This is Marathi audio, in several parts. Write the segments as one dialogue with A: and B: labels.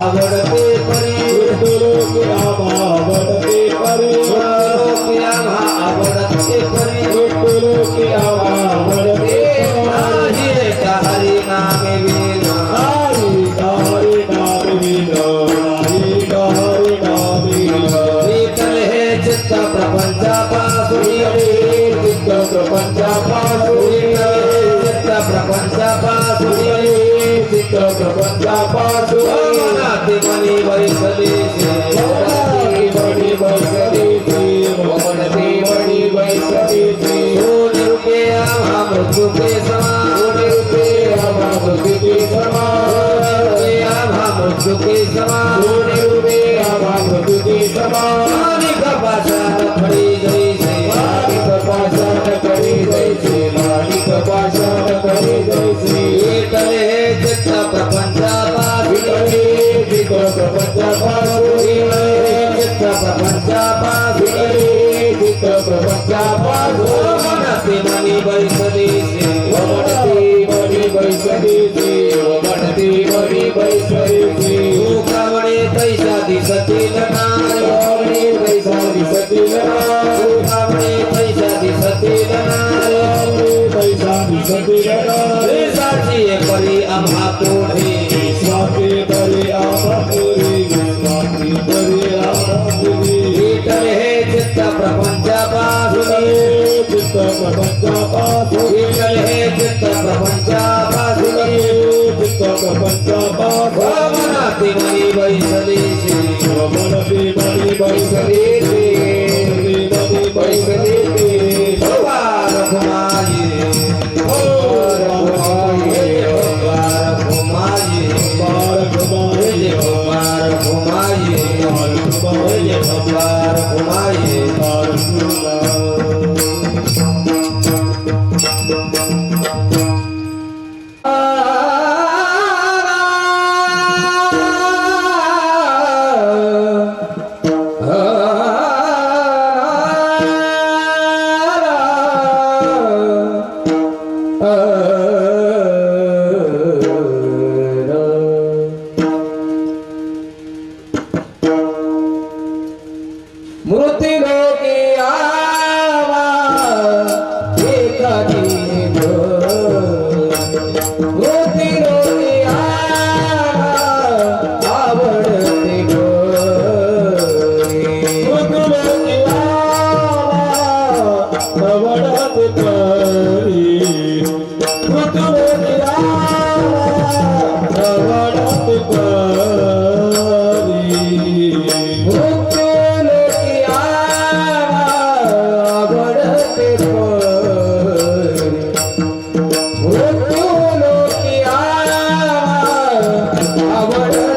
A: आवडते परी
B: लोके आम्हा आवडते परी
A: लोके आम्हा आवडते परी
B: लोके आम्हा आवडते
A: नाही एका हरी नामे विना
B: हरी नाम विना हरी नाम विना
A: विठ्ठल हे चित्त प्रपंचापासून
B: चित्त प्रपंचापासून
A: चित्त प्रपंचापासून
B: चित्त प्रपंचापासून
A: मनाते मनी वैसलेचे
B: बडी बैसलीची मनाते बडी बैसलीची
A: सोने रूपे आम्हा मृत्यूके समान
B: सोने रूपे आम्हा मृत्यूके समान
A: सोने आम्हा मृत्यूके समान
B: सोने रूपे आम्हा मृत्यूके समान
A: माणिक पाषाण खडी जैसे
B: माणिक पाषाण करी जैसे माणिक पाषाण करी जैसे
A: विठ्ठल हे चित्त प्रपंचापासून
B: चित्त प्रपंचापासून
A: चित्त प्रपंचापासून
B: चित्त प्रपंचापासून
A: मनाते मनी वैसलेचे
B: वमनती बडी बैसलीची वमनती बडी बैसलीची
A: सुखावणे पैसा दिसतील नारे
B: आवडी पैसा दिसतील
A: सुखावणे पैसा दिसतील नारे
B: आवडी पैसा दिसतील
A: देशाची परी आम्हा पुढे
B: स्वाती बरी आमापुरी स्वाती बरी आमापुरी
A: विठ्ठल हे चित्त प्रपंचापासून
B: चित्त प्रपंचापासून
A: विठ्ठल हे चित्त प्रपंचापासून
B: चित्त प्रपंचापासून
A: मनाते मनी वैसलेचे
B: वमनती बडी बैसलीची बडी बैसलीची
A: भगवान घुमाये भगवान घुमाये भगवान घुमाये भगवान घुमाये
B: मूर्ति लोके आवा एकाकी मूर्ति लोके आवा आवडते मूर्ति लोके आवा आवडते मूर्ति लोके आवा आवडते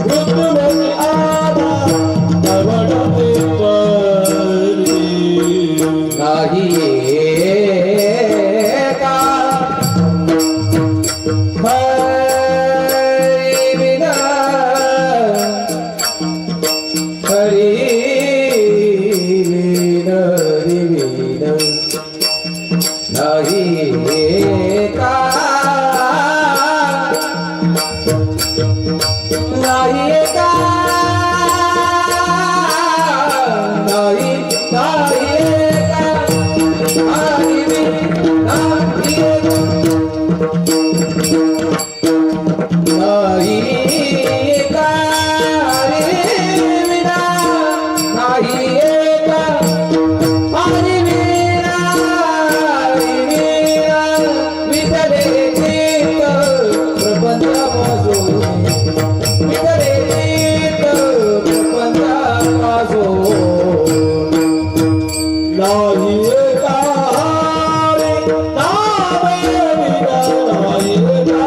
A: Thank you. नाही एका नाही नाही एका आणि मी नाही एका नाही एका रे विना नाही एका आणि विना विठले चित्त प्रपंच वाजून विठले चित्त प्रपंच वाजून
B: नाही एका रे नाम विना नाही एका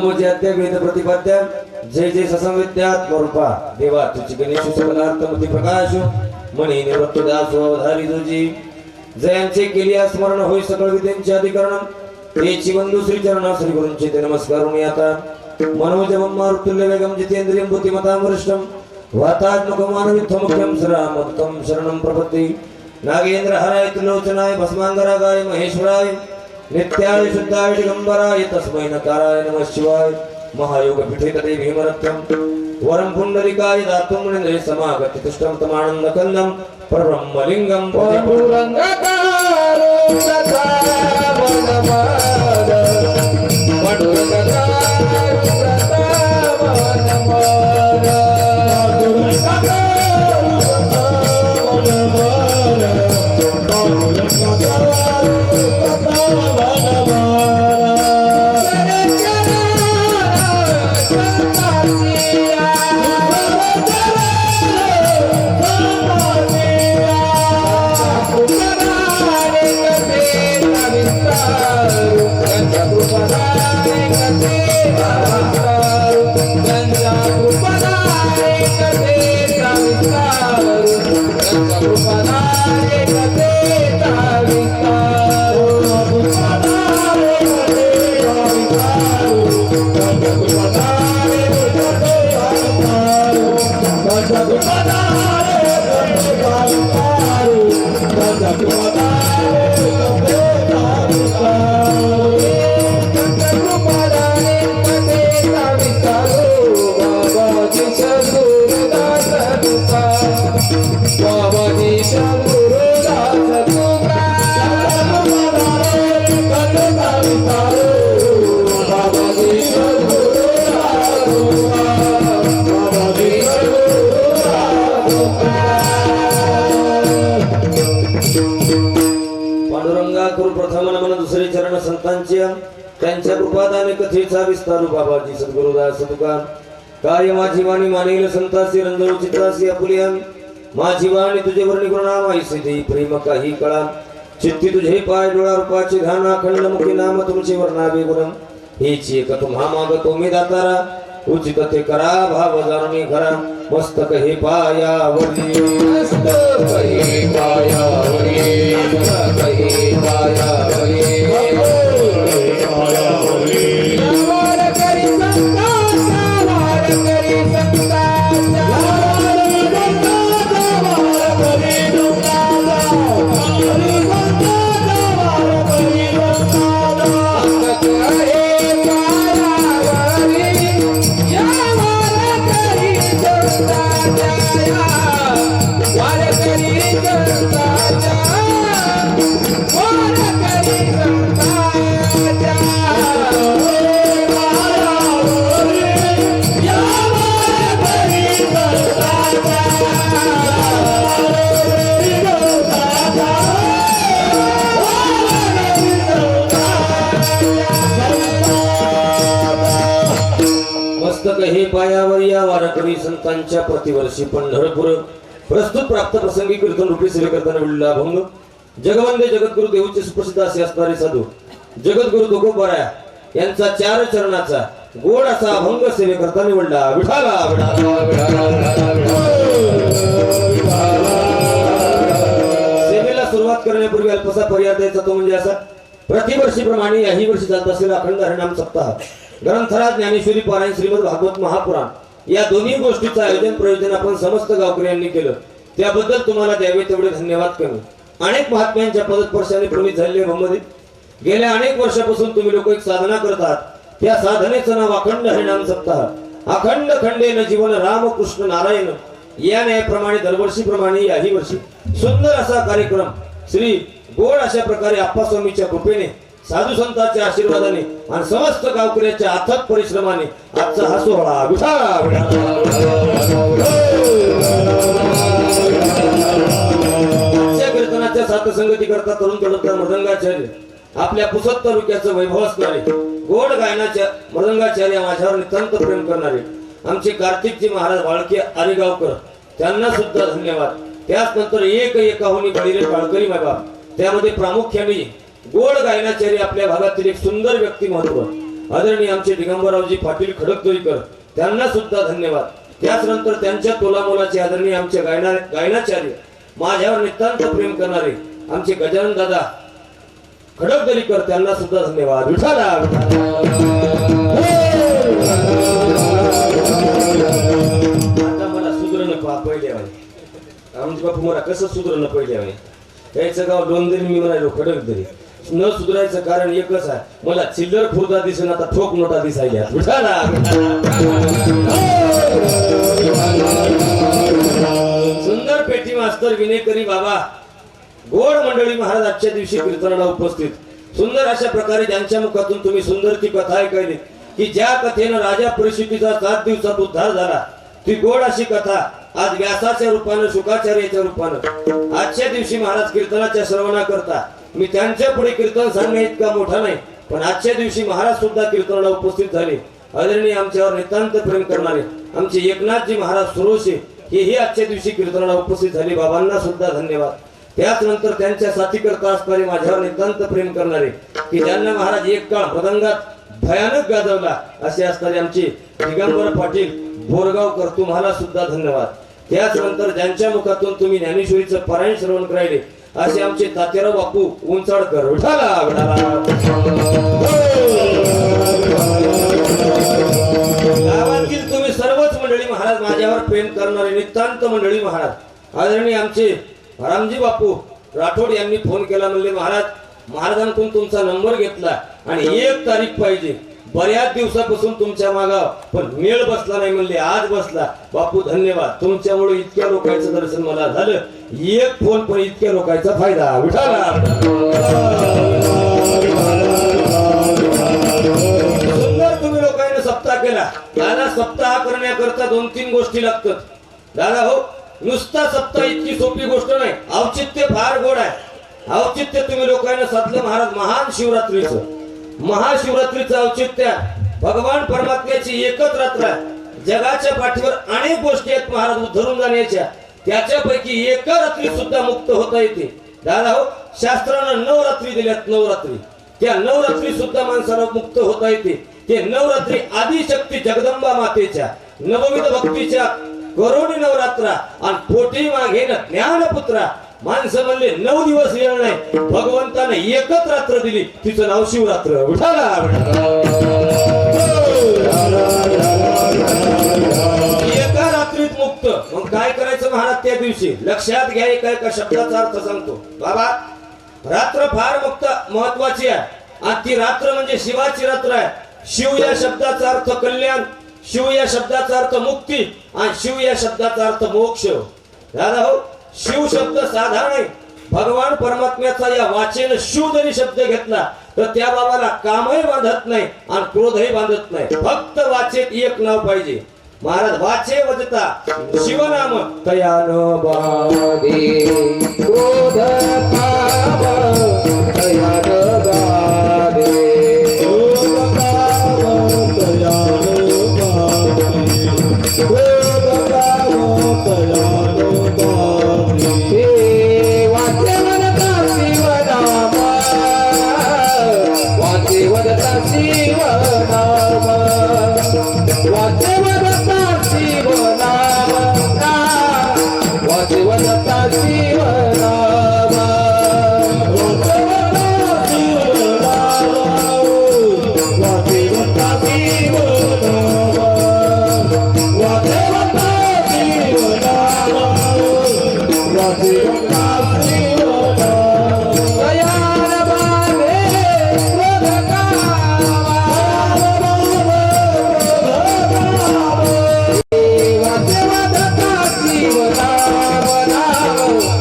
A: नमोचे अद्यवेद प्रतिपाद्य जय जय ससंविद्यात्मरूपा देवा तुझी गणेश सकलार्थमती प्रकाश मणी निवृत्त दास अवधारी तुझी जयांचे केली स्मरण होई सकळ विद्यांचे अधिकरण तेची बंधू श्री चरण श्री गुरूंचे ते नमस्कारुणी आता मनोजमं मारुतुल्य वेगम जितेंद्रियं बुद्धिमतां वरिष्ठं वातात्मकं मानवित्थमुख्यं श्रीरामदत्तं शरणं प्रपत्ति नागेंद्र हराय त्रिलोचनाय भस्मांगरागाय महेश्वराय नित्याय शुद्धाय दिगंबराय तस्मै नकाराय नमः शिवाय महायोग पीठे तदे भीमरत्नम वरम पुंडलिकाय दातुं मुनीन्द्रे समागति तुष्टं तमानंदकन्दं परब्रह्मलिंगं
B: पांडुरंगाकारो सखा वनमाल पांडुरंगाकारो सखा वनमाल पांडुरंगाकारो सखा वनमाल पांडुरंगाकारो सखा वनमाल
A: त्यांच्या कृपादाने कथेचा विस्तार बाबाजी सद्गुरुदास तुका काय माझी वाणी मानेल संतासी रंजव चित्रासी आपुलिया माझी वाणी तुझे वर्णी गुणनाम ऐसे देई प्रेम काही कळा चित्ती तुझे पाय डोळा रूपाचे ध्यान अखंड मुखी नाम तुमचे वर्णावे गुणम हेची एक तुम्हा मागतो मी दातारा उचित ते करा भाव जाणून खरा मस्तक हे पायावरी
B: मस्तक हे पायावरी मस्तक हे पायावरी
A: हे पायावर या वारकरी संतांच्या प्रतिवर्षी पंढरपूर प्रस्तुत प्राप्त प्रसंगी कीर्तन रूपी सेवे करताना विडला भंग जगवंदे जगद्गुरु देवचे सुप्रसिद्ध असे असणारे साधू जगद्गुरु तुकोबाराया यांचा 4 चरणाचा गोड असा अभंग सेवे करताना विडला विठाला सेवेला सुरुवात करण्यापूर्वी अल्पसा पर्याय द्यायचा तो म्हणजे असा प्रतिवर्षी प्रमाणे याही वर्षी जात असलेला अखंड हरिनाम सप्ताह ग्रंथराज ज्ञानेश्वरी पारायण श्रीमद भागवत महापुराण या दोन्ही गोष्टीचं आयोजन प्रयोजन आपण समस्त गावकऱ्यांनी केलं त्याबद्दल तुम्हाला द्यावे तेवढे धन्यवाद करू अनेक महात्म्यांच्या पदस्पर्शाने प्रणित झालेले भूमध्ये गेल्या अनेक वर्षापासून तुम्ही लोक एक साधना करतात त्या साधनेचं नाव अखंड हरिनाम सप्ताह अखंड खंडेन जीवन राम कृष्ण नारायण या न्यायाप्रमाणे दरवर्षीप्रमाणे याही वर्षी सुंदर असा कार्यक्रम श्री गोड अशा प्रकारे आप्पास्वामीच्या कृपेने साधू संतांच्या आशीर्वादाने आणि समस्त गावकऱ्याच्या अथक परिश्रमाने आजचा हा सोहळा कीर्तनाच्या साथसंगती करता तरुण तरुण मृदंगाचार्य आपल्या पुसद तालुक्याचं वैभव असणारे गोड गायनाच्या मृदंगाचार्य माझ्यावर नितांत प्रेम करणारे आमचे कार्तिकजी महाराज वाळके आरेगावकर त्यांना सुद्धा धन्यवाद त्याच नंतर एक एकाहुनी बळीरे काळकरी बाबा त्यामध्ये प्रामुख्याने गोड गायनाचार्य आपल्या भागातील एक सुंदर व्यक्तिमत्व आदरणीय आमचे दिगंबररावजी पाटील खडकतोईकर त्यांना सुद्धा धन्यवाद. त्याचनंतर त्यांच्या तोलामोलाचे आदरणीय आमचे गायनाचार्य माझ्यावर नितांत प्रेम करणारे आमचे गजानन दादा खडकदरीकर त्यांना सुद्धा धन्यवाद. विठाला आता मला सुधरण पहिले आहे आमचे बापू मला कसं सुधरण पहिले आहे याचं गाव लोणदरी मी म्हणालो खडकदरी न सुधारायचं कारण एकच आहे मला चिल्लर खुर्दा दिसेन आता ठोक नोटा दिसायल्या. विठाला सुंदर पेटी मास्तर विनेकरी बाबा गोड मंडळी महाराज आजच्या दिवशी कीर्तनाला उपस्थित. सुंदर अशा प्रकारे ज्यांच्या मुखातून तुम्ही सुंदर ती कथा ऐकली की ज्या कथेनं राजा परिस्थितीचा 7 दिवसात उद्धार झाला ती गोड अशी कथा आज व्यासाच्या रूपानं शुकाचार्याच्या रूपानं आजच्या दिवशी महाराज कीर्तनाच्या श्रवणा करता. मी त्यांच्या पुढे कीर्तन सांगणे इतका मोठा नाही पण आजच्या दिवशी महाराज सुद्धा कीर्तनाला उपस्थित झाले. आदरणीय आमच्यावर नितांत प्रेम करणारे आमचे एकनाथजी महाराज सुरोशे हेही आजच्या दिवशी कीर्तनाला उपस्थित झाले. बाबांना सुद्धा धन्यवाद. त्याचनंतर त्यांच्या साथीकरता असणारे माझ्यावर नितांत प्रेम करणारे की ज्यांना महाराज एक काळ मृदंगात भयानक गाजवला असे असणारे आमचे दिगंबर पाटील बोरगावकर तुम्हाला सुद्धा धन्यवाद. त्याचनंतर ज्यांच्या मुखातून तुम्ही ज्ञानेश्वरीचं पारायण श्रवण करायले असे आमचे तात्याराव बापू उंचाडकर. विठाला गावातील तुम्ही सर्वच मंडळी महाराज माझ्यावर प्रेम करणारे नितांत मंडळी महाराज आदरणीय आमचे रामजी बापू राठोड यांनी फोन केला म्हणले महाराजांकडून तुमचा नंबर घेतला आणि 1 तारीख पाहिजे. बऱ्याच दिवसापासून तुमच्या मागाव पण मेळ बसला नाही म्हणले आज बसला. बापू धन्यवाद तुमच्यामुळे इतक्या लोकांचं दर्शन मला झालं. एक फोन पण इतक्या लोकांचा फायदा. विठाला सुंदर तुम्ही लोकांनी सप्ताह केला. दादा सप्ताह करण्याकरता 2-3 गोष्टी लागतात. दादा हो नुसता सप्ताह इतकी सोपी गोष्ट नाही. औचित्य फार गोड आहे. औचित्य तुम्ही लोकांना साधलं महाराज महान शिवरात्रीचं. महाशिवरात्रीचं औचित्य भगवान परमात्म्याची एकच रात्र आहे. जगाच्या पाठीवर अनेक गोष्टी आहेत महाराज उद्धरून जाण्याच्या त्याच्यापैकी एका रात्री सुद्धा मुक्त होता येते. दादा हो शास्त्रानं 9 रात्री दिल्यात. 9 रात्री त्या 9 रात्री सुद्धा माणसाला मुक्त होता येते. ते 9 रात्री आदिशक्ती जगदंबा मातेच्या नवविध भक्तीच्या करोडी नवरात्रा आणि पोटी मागेन ज्ञानपुत्रा. माणसं म्हणले 9 दिवस येणार नाही भगवंताने एकच रात्र दिली तिचं नाव शिवरात्र. उठाला एका रात्रीत मुक्त. मग काय करायचं महाराज त्या दिवशी लक्षात घ्या. एका शब्दाचा अर्थ सांगतो बाबा. रात्र फार मुक्त महत्वाची आहे आणि ती रात्र म्हणजे शिवाची रात्र आहे. शिव या शब्दाचा अर्थ कल्याण, शिव या शब्दाचा अर्थ मुक्ती आणि शिव या शब्दाचा अर्थ मोक्ष. दादा हो शिव शब्द साधा नाही. भगवान परमात्म्याचा या वाचेनं शिव जरी शब्द घेतला तर त्या बाबाला कामही बांधत नाही आणि क्रोधही बांधत नाही. फक्त वाचेत एक नाव पाहिजे. महाराज वाचे वजता शिवनाम तयान बाधे क्रोध काम तयान बाधे क्रोध काम तयान बाधे क्रोध काम तयान बाधे. वाचे वदता शिवनाम वाचे वदता शिवनाम वाचे वदता शिवनाम वाचे वदता शिवनाम वाचे वदता शिवनाम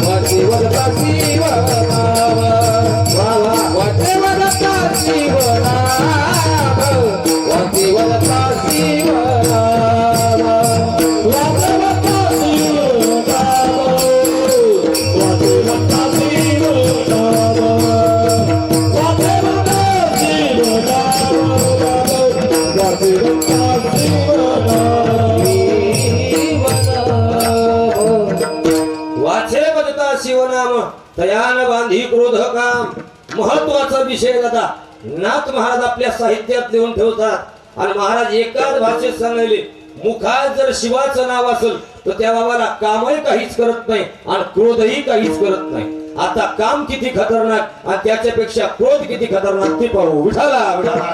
A: वाचे वदता शिवनाम वाचे वदता शिवनाम वाचे वदता शिवनाम. दयाल बाबे क्रोध वाचे बदता शिवनाम तयान बांधी क्रोध काम. महत्वाचा विषय दादा नाथ महाराज आपल्या साहित्यात लिहून ठेवतात आणि महाराज एकाच भाषेत सांगायले मुखात जर शिवाचं नाव असेल तर त्या बाबाला कामही काहीच करत नाही आणि क्रोधही काहीच करत नाही. आता काम किती खतरनाक आणि त्याच्यापेक्षा क्रोध किती खतरनाक ते पाहू. विठाला विठाला.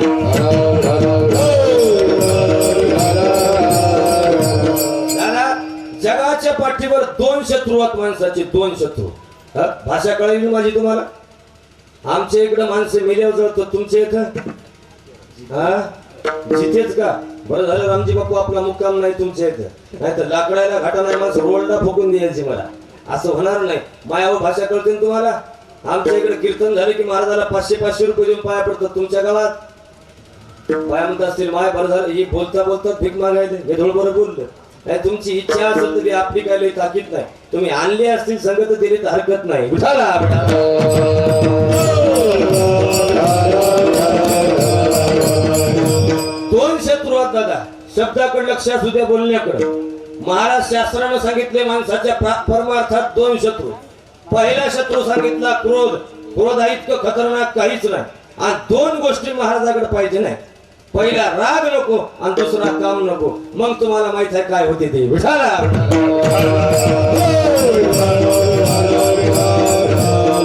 A: दादा, जगाच्या पाठीवर 2 शत्रू आहेत माणसाचे, 2 शत्रू. भाषा कळली माझी तुम्हाला. आमच्या इकडे माणसे मेल्यावर जळतो, तुमच्या इथं जिथेच का. बरं झालं रामजी बापू आपला मुक्काम नाही तुमच्या इथं, नाही तर लाकडायला घाटा नाही माणसं रोलडा फुकून द्यायची मला. असं होणार नाही. मायावर भाषा कळते ना तुम्हाला. आमच्या इकडे कीर्तन झाले की महाराजाला 500-500 रुपये देऊन पाया पडतात. तुमच्या गावात पाया म्हणत असतील माय बरं झालं ही बोलता बोलता भीक मागायचे हे थोडं बरं बोललं. नाही तुमची इच्छा असेल तरी आपली काय लई ताकीद नाही. तुम्ही आणले असतील संगत दिली तर हरकत नाही. विठाला दोन शत्रू आहेत दादा. शब्दाकडे लक्ष असू द्या, बोलण्याकडे. महाराज शास्त्रानं सांगितले माणसाच्या परमार्थात 2 शत्रू. पहिला शत्रू सांगितला क्रोध. क्रोध हा इतकं खतरनाक काहीच नाही. आणि 2 गोष्टी महाराजाकडे पाहिजे नाही. पहिला राग नको आणि दुसरा काम नको. मग तुम्हाला माहित आहे काय होते ते. विठाला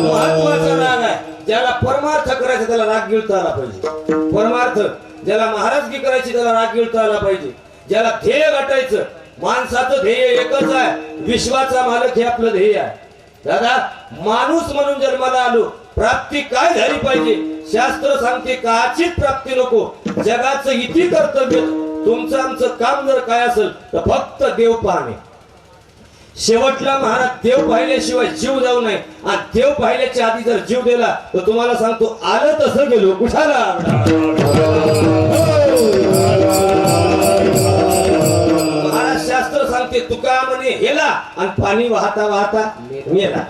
A: महत्वाचा राग आहे. ज्याला परमार्थ करायचा त्याला राग गिळता आला पाहिजे. परमार्थ ज्याला महाराजगी करायची त्याला राग गिळता आला पाहिजे. ज्याला ध्येय गाठायचं, माणसाचं ध्येय एकच आहे, विश्वाचा मालक हे आपलं ध्येय आहे. दादा, माणूस म्हणून जन्माला आलो, प्राप्ती काय झाली पाहिजे. शास्त्र सांगते काचीच प्राप्ती नको, जगाचं इति कर्तव्य. तुमचं आमचं काम जर काय असेल तर फक्त देव पाहणे. शेवटला महाराज देव पाहिल्याशिवाय जीव जाऊ नये. आणि देव पाहिल्याच्या आधी जर जीव दिला तर तुम्हाला सांगतो आलं तसं गेलो. कुठाला महाराज शास्त्र सांगते तुका म्हणे हेला आणि पाणी वाहता वाहता मेला.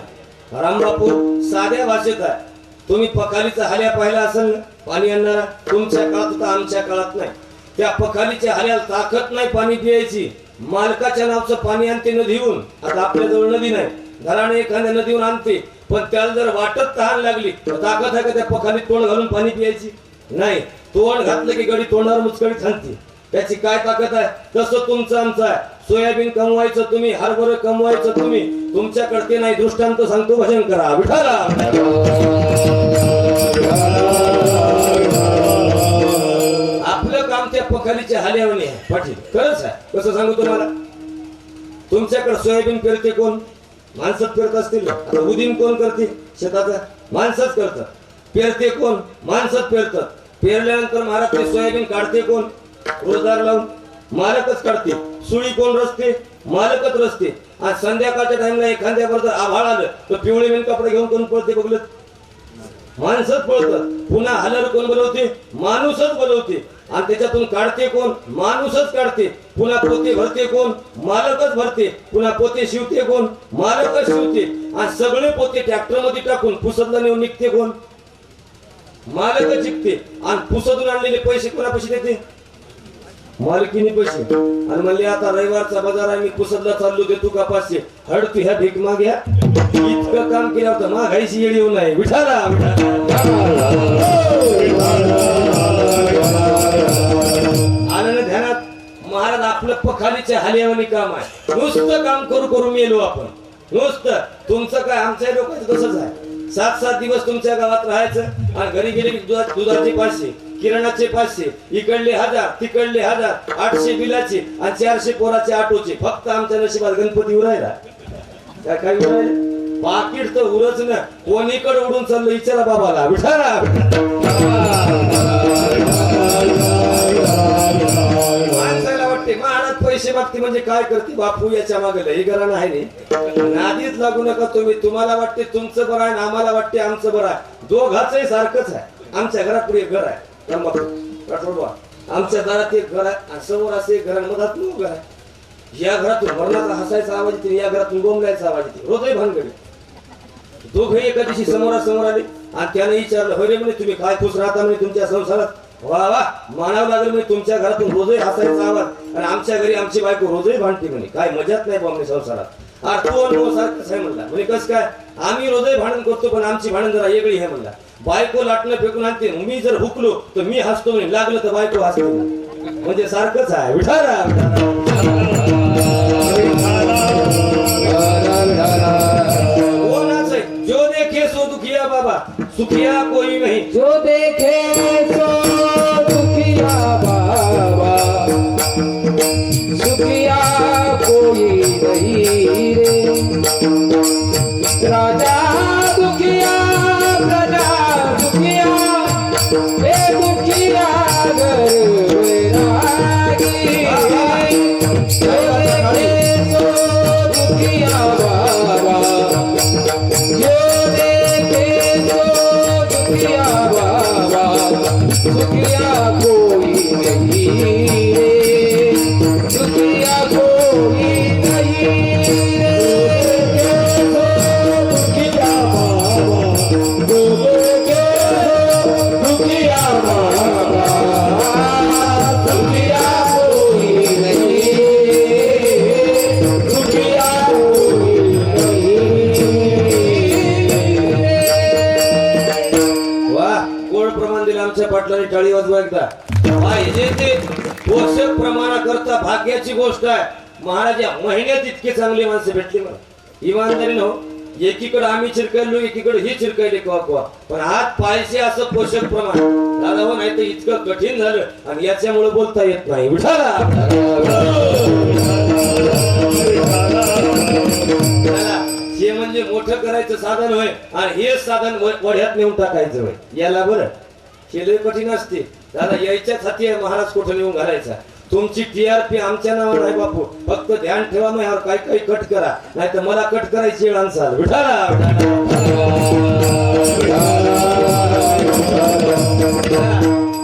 A: रामबापू साध्या भाषेत आहे. तुम्ही पखालीचा हाल्या पाहिला असेल ना, पाणी आणणारा. तुमच्या काळात होता, आमच्या काळात नाही. त्या पखालीच्या हाल्याला ताकद नाही पाणी पियायची. मालकाच्या नावचं पाणी आणते नदीहून. आता आपल्या जवळ नदी नाही, घराने एखाद्या नदीहून आणते. पण त्याला जर वाटत तहान लागली तर ताकद आहे का त्या पखालीत तोंड घालून पाणी पियायची? नाही. तोंड घातलं की गडी तोंडावर मुचकडी थांबते. त्याची काय ताकद आहे? तसं तुमचं आमचं आहे. सोयाबीन कमवायचं तुम्ही, हरभर कमवायचं तुम्ही. तुमच्याकडे ते नाही. दृष्टांत सांगतो, भजन करा. विठाला आपलं काम त्या पखालीच्या हाल्यावर पाटील खरंच आहे. कसं सांगू तुम्हाला. तुमच्याकडे सोयाबीन पेरते कोण? माणसंच पेरत असतील. आता उदीन कोण करते शेताचा? माणसंच करतात. पेरते कोण? माणसंच पेरतात. पेरल्यानंतर महाराज ते सोयाबीन काढते कोण? रोजगार लावून मालकच काढते. सुळी कोण रचते? मालकच रचते. आणि संध्याकाळच्या टाइमला एखाद्यावर जर आभाळ आलं तर पिवळे बिन कपडे घेऊन कोण पळते बघलं? माणसंच पळतात. पुन्हा हलर कोण बोलवते? माणूसच बोलवते. आणि त्याच्यातून काढते कोण? माणूसच काढते. पुन्हा पोते भरते कोण? मालकच भरते. पुन्हा पोते शिवते कोण? मालकच शिवते. आणि सगळे पोते ट्रॅक्टर मध्ये टाकून पुसदला नेऊन निघते कोण? मालकच जिंकते. आणि पुसदून आणलेले पैसे कोणा पैसे देते? मालकीने पैसे. आणि म्हणले आता रविवारचा बाजार आहे, मी पुसदला चाललो, देतो का 500? हड तू ह्या भीक माग्या. इतकं काम केलं होतं माघायची येडी येऊ नये. विठाला आलं ध्यानात. महाराज आपलं पखालीच्या हाल्यावानी काम आहे. नुसतं काम करू करू मेलो आपण. नुसतं. तुमचं काय, आमच्या लोकांचं तसंच आहे. 7-7 दिवस तुमच्या गावात राहायचं आणि घरी गेले की दुधाचे 500, किराणाचे 500, इकडले 1000, तिकडले 1000, 800 बिलाचे आणि 400 पोराचे ऑटोचे. फक्त आमच्या नशिबात गणपती उरायला. काय उरायला? पाकिट तर उरच ना. कोणीकडे उडून चाललो विचारा बाबाला. विठाला माणसाला वाटते महाराज पैसे मागते म्हणजे काय करते बापू याच्या मागे हे घराणं आहे रे. नादीच लागू नका तुम्ही. तुम्हाला वाटते तुमचं बरं आहे, आम्हाला वाटते आमचं बरं आहे. दोघांचंही सारखंच आहे. आमच्या घरात पुढे एक घर आहे. आमच्या दारात एक घर आहे आणि समोर असं एक घर, मधात घर आहे. या घरातून मरणाचा हसायचा आवाज येते, या घरातून गोमलायचा आवाज येते. रोजही भानगडी. दोघे एका दिवशी समोरासमोर आले आणि त्याने विचारलं, होय रे म्हणे तुम्ही काय खुश राहता म्हणे तुमच्या संसारात? वा वा मानावं लागेल म्हणे. तुमच्या घरातून रोजही हसायचा आवाज आणि आमच्या घरी आमची बायको रोजही भांडते म्हणे. काय मजाच नाही बा म्हणे संसारात. अरे तो अनुभव सारखंच आहे म्हणला. म्हणजे कसं काय? आम्ही रोजही भांडण करतो पण आमची भांडण जरा वेगळी आहे म्हणला. बायको लाटणं फेकून आणते मी जर हुकलो तर मी हसतो नाही लागलं तर बायको हसते म्हणजे सारखंच आहे विठारा कोणाच आहे जो देखे सो दुखिया बाबा सुखिया कोई नहीं
B: जो देखे सो दुखिया बाबा सुखिया कोई नहीं रे राजा दुखिया प्रजा दुखिया ए दुखिया घर वैरागी जो देखे सो दुखिया बाबा जो देखे सो दुखिया बाबा दुखिया कोई नहीं रे दुखिया कोई नहीं रे दुखिया बाबा दुखिया बाबा दुखिया कोई नहीं दुखिया कोई नहीं
A: वा कोण प्रमाण दिलं आमच्या पाटलाने टाळी वाजवा एकदा हा हे ते पोषक प्रमाणाकरता भाग्याची गोष्ट आहे महाराज या महिन्यात इतके चांगले माणसं भेटली मला इमानदारी न एकीकडे आम्ही चिरकायलो एकीकडे ही चिरकायले कवा पण हात पायचे असं पोषक प्रमाण दादा हो नाही तर इतकं कठीण झालं आणि याच्यामुळे बोलता येत नाही विठाला हे म्हणजे मोठं करायचं साधन होय आणि हे साधन वढ्यात नेऊन टाकायचं होय याला बरं केले कठीण असते दादा यायच्याच हाती आहे महाराज कुठं नेऊन घालायचा तुमची टीआरपी आमच्या नावावर आहे बापू फक्त ध्यान ठेवा मग यावर काही काही कट करा नाही तर मला कट करायची वेळ आणसाल विठाला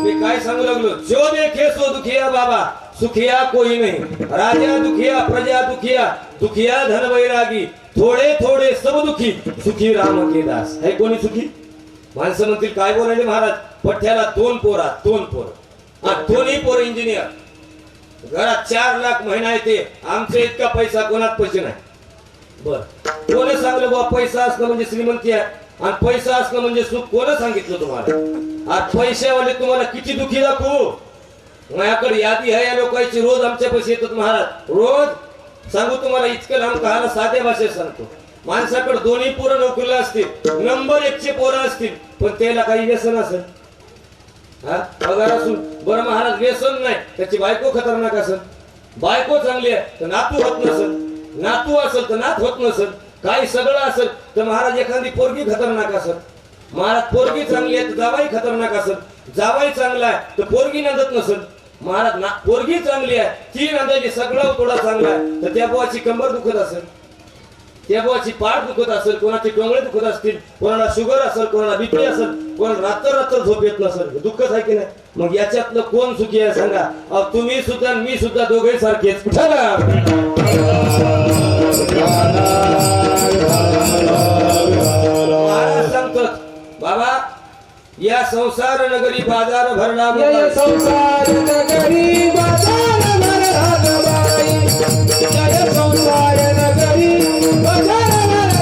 A: मी काय सांगू लागलो जो देखे सो दुखिया बाबा सुखिया कोई नहीं राजा दुखिया प्रजा दुखिया दुखिया धन वैरागी थोडे थोडे सब दुखी सुखी राम के दास है कोणी सुखी माणसं म्हणतील काय बोलायले महाराज पठ्याला दोन पोर दोन्ही पोर इंजिनियर घरात 4 लाख महिना येते आमचे इतका पैसा कोणात पैसे नाही बर कोणी सांगलं बाबा पैसा असणं म्हणजे श्रीमंती आहे आणि पैसा असणं म्हणजे सुख कोणी सांगितलं तुम्हाला आज पैशावाले तुम्हाला किती दुखी दाखवू माझ्याकडे यादी आहे या लोकांची रोज आमच्या पैसे येतात महाराज रोज सांगू तुम्हाला इतकं लांब कहाला साध्या भाषेत सांगतो माणसाकडे दोन्ही पोरं नोकरीला असतील नंबर 1 चे पोरं असतील पण त्याला काही व्यसन असेल हा पगार असून बरं महाराज व्यसन नाही त्याची बायको खतरनाक असेल बायको चांगली आहे तर नातू होत नसेल नातू असेल तर नात होत नसेल काही सगळं असेल तर महाराज एखादी पोरगी खतरनाक असेल महाराज पोरगी चांगली आहे तर जावाई खतरनाक असेल जावाई चांगला आहे तर पोरगी नांदत नसेल महाराज पोरगी चांगली आहे ती नांदायची सगळं थोडा चांगला आहे तर त्या बुवाची कंबर दुखत असेल त्या बुवाची पाठ दुखत असेल कोणाची टोंगळे दुखत असतील कोणाला शुगर असेल कोणाला बीपी असेल कोणाला रात्र झोप येत नसेल दुःखच आहे की नाही मग याच्यातलं कोण सुखी आहे सांगा तुम्ही सुद्धा मी सुद्धा दोघे सारखेच महाराज सांगतात बाबा या संसार नगरी बाजार भरला
B: जय संसार नगरी बाजार भरला बाई जय संसार नगरी बाजार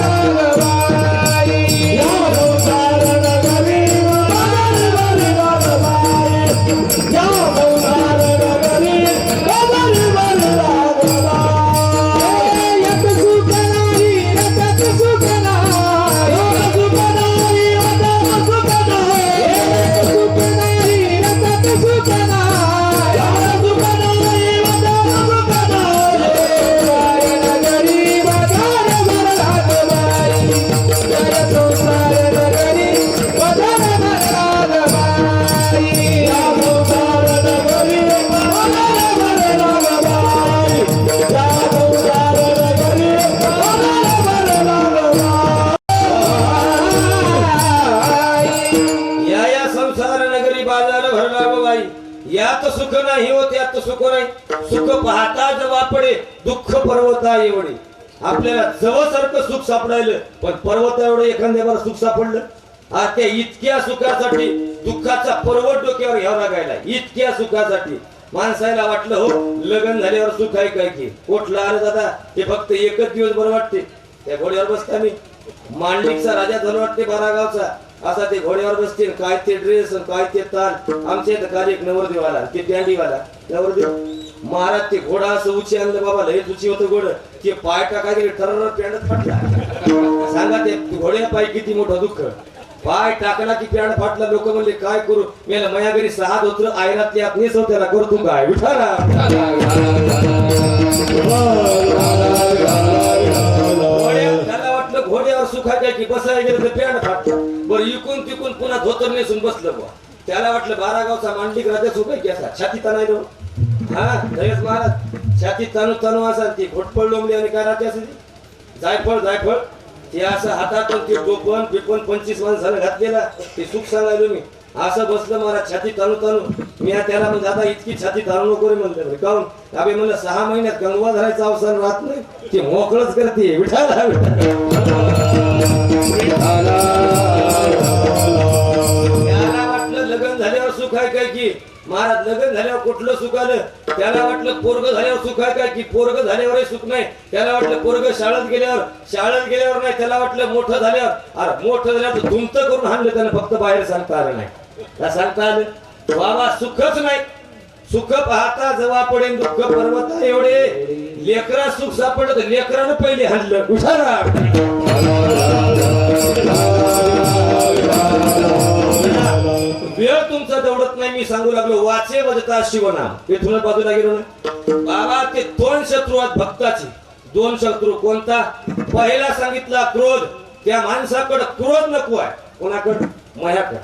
B: भरला बाई या संसार नगरी बाजार भरला बाई या संसार नगरी बाजार भरला बाई एक सुख नाही रतत सुख नाही एक सुख नाही रतत सुख नाही सुख नाही रतत सुख नाही सुख नाही रतत सुख नाही नगरी बाजार भरला बाई जय संसार नगरी बाजार भरला बाई या संसार नगरी बाजार भरला बाई या संसार नगरी बाजार भरला बाई
A: या संसार नगरी बाजार भरला बाई यात सुख नाही होत यात सुख नाही सुख पाहता जवा पडे दुःख पर्वता एवढे आपल्याला जवळसारखं सुख सापडायलं पण पर्वत एवढं एखाद्या बार सुख सापडलं आज त्या इतक्या सुखासाठी दुःखाचा पर्वत डोक्यावर घ्यावा लागायला इतक्या सुखासाठी माणसाला वाटलं हो लग्न झाल्यावर सुख आहे काय की कोठला आलं दादा ते फक्त एकच दिवस बरं वाटते त्या घोड्यावर बसता मी मांडलिकचा राजा झाला वाटते 12 गावचा असा ते घोड्यावर बसतील, काय ते ड्रेस काय ते ताल. आमच्या इथं काल एक नवरदेवाला ते बँडीवाला नवरदेव महाराज ते घोडा असं उची आणलं बाबा, लय उची होतं घोड. ते पाय टाका गेले ठरर पॅन्ट फाटला. सांगा ते घोड्या पाय किती मोठं दुःख. पाय टाकला की पॅन्ट फाटला. लोक म्हणले काय करू, मेला माझ्या घरी 6 धोत्र आयरातली आत नेसव त्याला करतो काय विठाला. त्याला वाटलं घोड्यावर सुखायचं की बसायला गेलं तर पॅन्ट फाटलं. बरं इकून तिकून पुन्हा धोतर नेसून बसलं बुवा. त्याला वाटलं 12 गावचा मांडलिक राजा सुखाय की असा छाती ताणायलो. हा जयस महाराज छाती ताणू ताणू असा ती घोटपळ लोंबली आणि काय राहते असेल जायफळ जायफळ ते असं हातातून ते टोपण पिपण 25 माणसानं घातलेला ते सुख सांगायलो मी. असं बसलं महाराज छाती ताणू ताणू. मी त्याला म्हणजे आता इतकी छाती ताणू नको रे म्हणलं. काहून अबे म्हणलं 6 महिन्यात गंगवा धरायचं अवसर राहत नाही, ते मोकळच करते विठाला. त्याला वाटलं लग्न झाल्यावर सुख आहे काय की महाराज, लग्न झाल्यावर कुठलं सुख आलं. त्याला वाटलं पोरग झाल्यावर सुख आहे काय की पोरग झाल्यावरही सुख नाही. त्याला वाटलं पोरग शाळेत गेल्यावर नाही. त्याला वाटलं मोठं झाल्यावर, अरे मोठं झाल्यावर धुमत करून हाणलं त्यानं, फक्त बाहेर सांगता आलं नाही. का सांगता आलं बाबा सुखच नाही. सुख पाहता जवा पडेल दुःख पर्वता एवढे. लेकरा सुख सापडलं तर लेकरानं पहिले हाणलं उठारा. वेळ तुमचा दौडत नाही. मी सांगू लागलो वाचे वजता शिवनाम. इथून बाजूला गेलो ना बाबा. ते 2 शत्रू आहेत भक्ताचे. 2 शत्रू कोणता. पहिला सांगितला क्रोध. त्या माणसाकडे क्रोध नको आहे. कोणाकडे माझ्याकडे.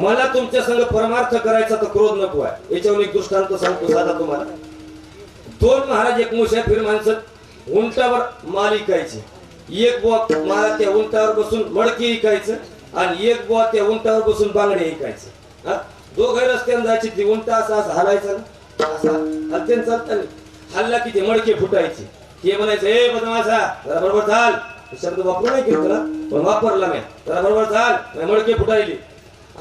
A: मला तुमच्या संग परमार्थ करायचा तर क्रोध नको आहे. याच्यावर एक दृष्टांत सांगतो साधा तुम्हाला. 2 महाराज एक मुसाफिर माणसं उंटावर माल इकायचे. एक बुवा महाराज त्या उंटावर बसून मडकी इकायचं आणि एक बुवा त्या उंटावर बसून बांगडे इकायचे. दोघे रस्त्याने जायचे. ती उंटा असा असा हलायचा ना, असा हलते चालता हल्ला की ते मडके फुटायचे. हे म्हणायचं हे बदमाशा जरा बरोबर चाल. शब्द वापरू नाही केलं तुला पण वापरला मी. जरा बरोबर चाल. मडके फुटायली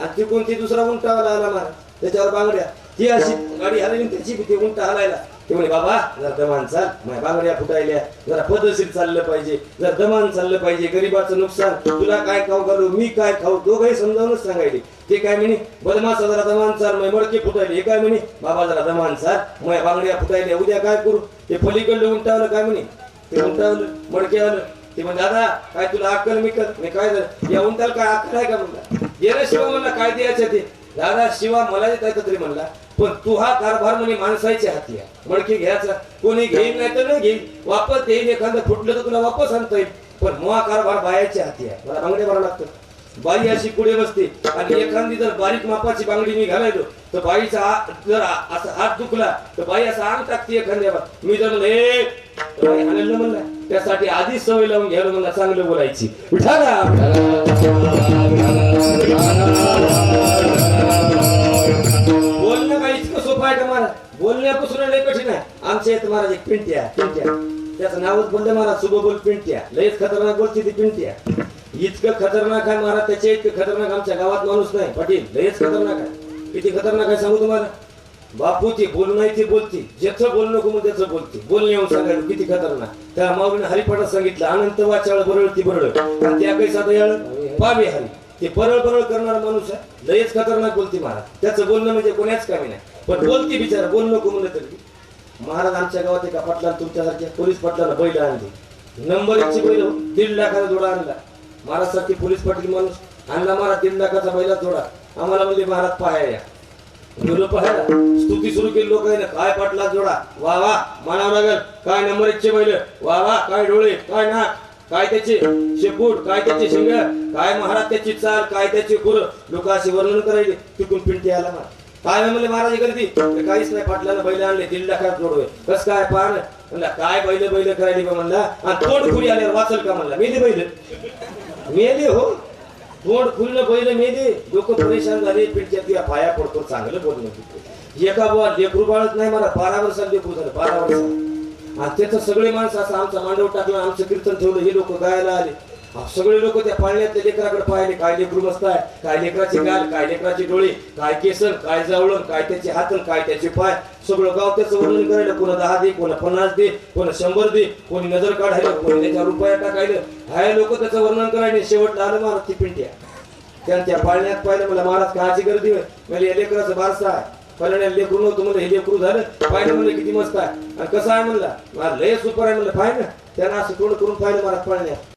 A: आणि ती कोणती दुसरा उंटावाला आला मारा त्याच्यावर बांगड्या. ती अशी गाडी हलायली त्याची ते उंटा हलायला. ते म्हणे बाबा जरा दमान चाल. माझ्या बांगड्या फुटायल्या. जरा पद्धतशीर चाललं पाहिजे. जरा दमान चाललं पाहिजे. गरीबाचं नुकसान. तुला काय खाऊ घालू मी काय खाऊ. दोघंही समजावूनच सांगायले. ते काय म्हणे बदमाशा जरा दमान चाल. माझे मडके फुटायले. हे काय म्हणे बाबा जरा दमान चाल. माझ्या बांगड्या फुटायल्या. उद्या काय करू. ते पलीकडलं उंटावलं काय म्हणे ते उंटावलं मडके आलं. ते म्हणे दादा काय तुला अक्कल मी कर. मी काय झालं या उंटाला काय अक्कल आहे का म्हणला. गेल्या शिवा म्हणला काय द्यायचं ते. दादा शिवा मला येत आहे तरी म्हणला पण तू हा कारभार म्हणे माणसाच्या हाती आहे. मडकी घ्यायचा कोणी घेईल नाही तर नाही घेईल. वापस येईल. एखादं फुटलं तर तुला वापस आणता येईल. पण मोहा कारभार बायाच्या हाती आहे. मला बांगडे भरावं लागतं. बाई अशी पुढे बसते आणि एखादी जर बारीक मापाची बांगडी मी घालायचो तर बाईचा जर असा हात दुखला तर बाई असा अंग टाकते एखाद्यावर. मी जर म्हणलं म्हणलं त्यासाठी आधीच सवय लावून घ्यायला म्हणला चांगलं बोलायची. उठाला बोलणं काही इतकं सोपं आहे का महाराज. बोलण्यापासून लय कठीण आहे. आमच्या इथं महाराज एक पिंट्या त्याचं नावच बोललं महाराज शुभ बोल पिंट्या. लयच खतरनाक बोलते ती पिंट्या. इतकं खतरनाक आहे महाराज. त्याच्या इतकं खतरनाक आमच्या गावात माणूस नाही. पाटील लयच खतरनाक आहे. किती खतरनाक आहे सांगू तुम्हाला. बापू ती बोल नाही ती बोलती. ज्याचं बोल नको मग त्याचं बोलते. बोलणे येऊन सांगायला किती खतरनाक. त्या माऊलीने हरिपाठात सांगितलं अनंत वाचाळ बरळ ती बरळ आणि त्या काही साधं याळ पावे हरी. ते परळ परळ करणारा माणूस आहे. लयच खतरनाक बोलते महाराज. त्याचं बोलणं म्हणजे कोणाच कामी नाही. पण बोलती बिचारा बोल नको म्हणलं तरी. महाराज आमच्या गावात एका पाटलानं तुमच्यासारख्या पोलीस पाटलानं बैल आणली. नंबर 1ची बैल 1.5 लाखाचा जोडा आणला. महाराज सारखी पोलीस पाटील माणूस आणला महाराज 1.5 लाखाचा बैला जोडा. आम्हाला म्हणजे महाराज पाहायला या गेलो पाहायला. स्तुती सुरू केली लोकांनी. काय पाटला जोडा वा वा मानावं लागल. काय नंबर 1चे बैल वा वा. काय डोळे काय नाक काय त्याचे शेपूट काय त्याचे शिंग काय महाराज त्याची चाल काय त्याचे खुर. लोक असे वर्णन करायले. तिकून पिंटी आला महाराज. काय म्हणले महाराज गर्दी काहीच नाही. पाटलानं बैल आणले 1.5 लाखात जोडवे. कस काय पाहणं म्हणला काय बैल बैल करायली बा म्हणला. आणि तोंड खुरी आल्यावर वाचल का म्हणला. मेले बैल मेले हो. तोंड खुललं बैल मेले. लोक परेशान झाले. पिंट्या तुझ्या पाया पडतो चांगलं बोलणं. एका बुवा लेकरू बाळत नाही मला 12 वर्षात लेकरू झालं 12 वर्षात. आणि त्याचं सगळे माणसं असं आमचा मांडव टाकला आमचं कीर्तन ठेवलं. हे लोक गायला आले. सगळे लोक त्या पाळण्यातल्या लेकराकडे पाहिले. काय लेकरू मस्त आहे. काय लेकराचे गाल काय लेकराचे डोळे काय केसन काय जावळण काय त्याचे हातन काय त्याचे पाय. सगळं गाव त्याचं वर्णन करायला. कोणा 10 दे कोणा 50 दे कोणा 100 दे कोणी नजर काढायला कोणी त्याच्या रुपया टाकायला. हाय लोक त्याचं वर्णन करायला. शेवटला आलं महाराज ती पिंट्या. त्यांच्या पाळण्यात पाहिलं मला महाराज काची गर्दी होय म्हणजे हे लेकराचं बारसा आहे पहिल्या लेकरू नव्हतं म्हणलं हे लेकरू झालं पाहिलं म्हणलं किती मस्त आहे आणि कसं आहे म्हणलं मला लय सुपर आहे म्हणलं पाहिलं त्यांना असं तोंड करून पाहिलं महाराज पाळण्यात